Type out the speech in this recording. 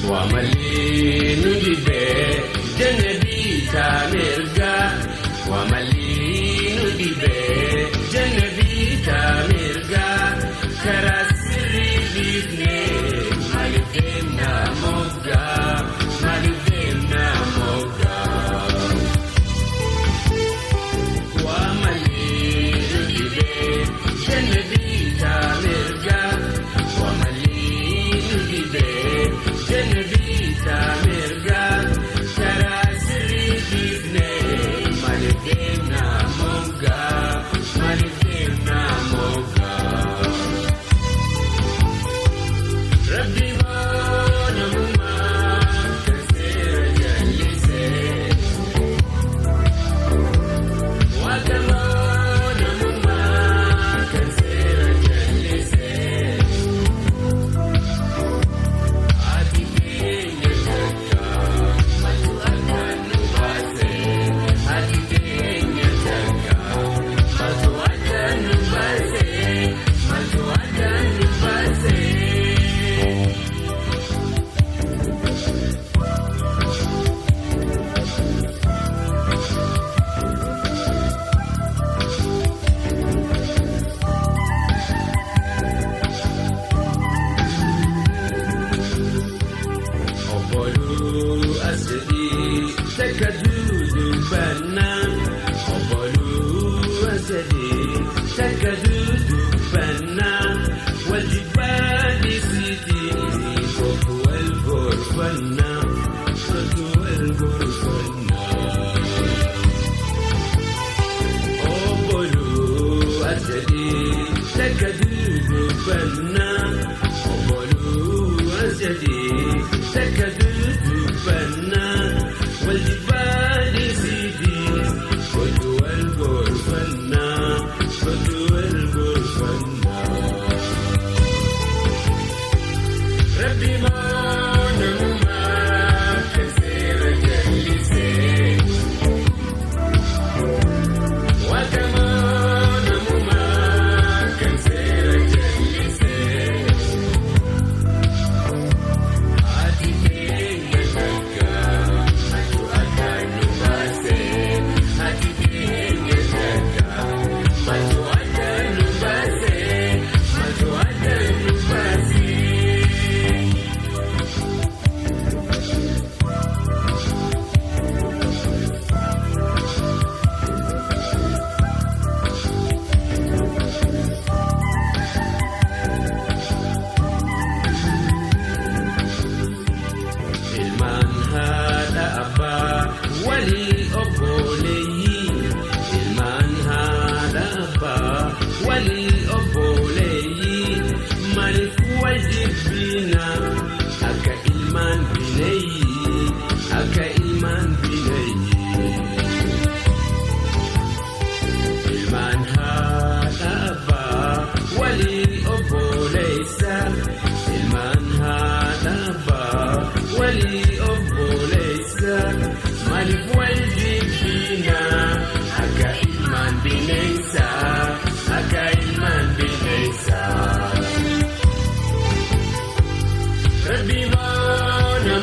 Wamalinu dibe janabi tamirga Wamalinu dibe janabi tamirga Karasiri dibne malidena moga malidena moga Wamalinu dibe janabi tamirga Wamalinu dibe janabi tamirga Karasiri dibne malidena moga malidena moga Rabbi mana muma kasira jalise Wakamana muma kasira jalise Ati kenya taka matu akan nubase Ati kenya taka matu akan nubase Matu akan nubase Obolu asedi takadudu bana Obolu asedi takadudu bana Waljibali siti kotu al-ghurfana Kotu al-ghurfana Obolu asedi takadudu bana Obolu asedi takadudu bana Waljibali siti kotu al-ghurfana Kotu al-ghurfana Rabbi mana muma kasira jalise Wakamana muma kasira jalise Ati kenya taka matu akan nubase Ati kenya taka matu akan nubase Matu akan nubase Ilman hada abba wali oboleyi Ilman hada abba wali oboleyi Marifu wajibina aka ilman bineyi Aka ilman bineyi Ilman hada abba wali oboleysa Ilman hada abba wali oboleysa Marifu wajibina aka ilman bineysa Aka ilman bineysa Rabbi mana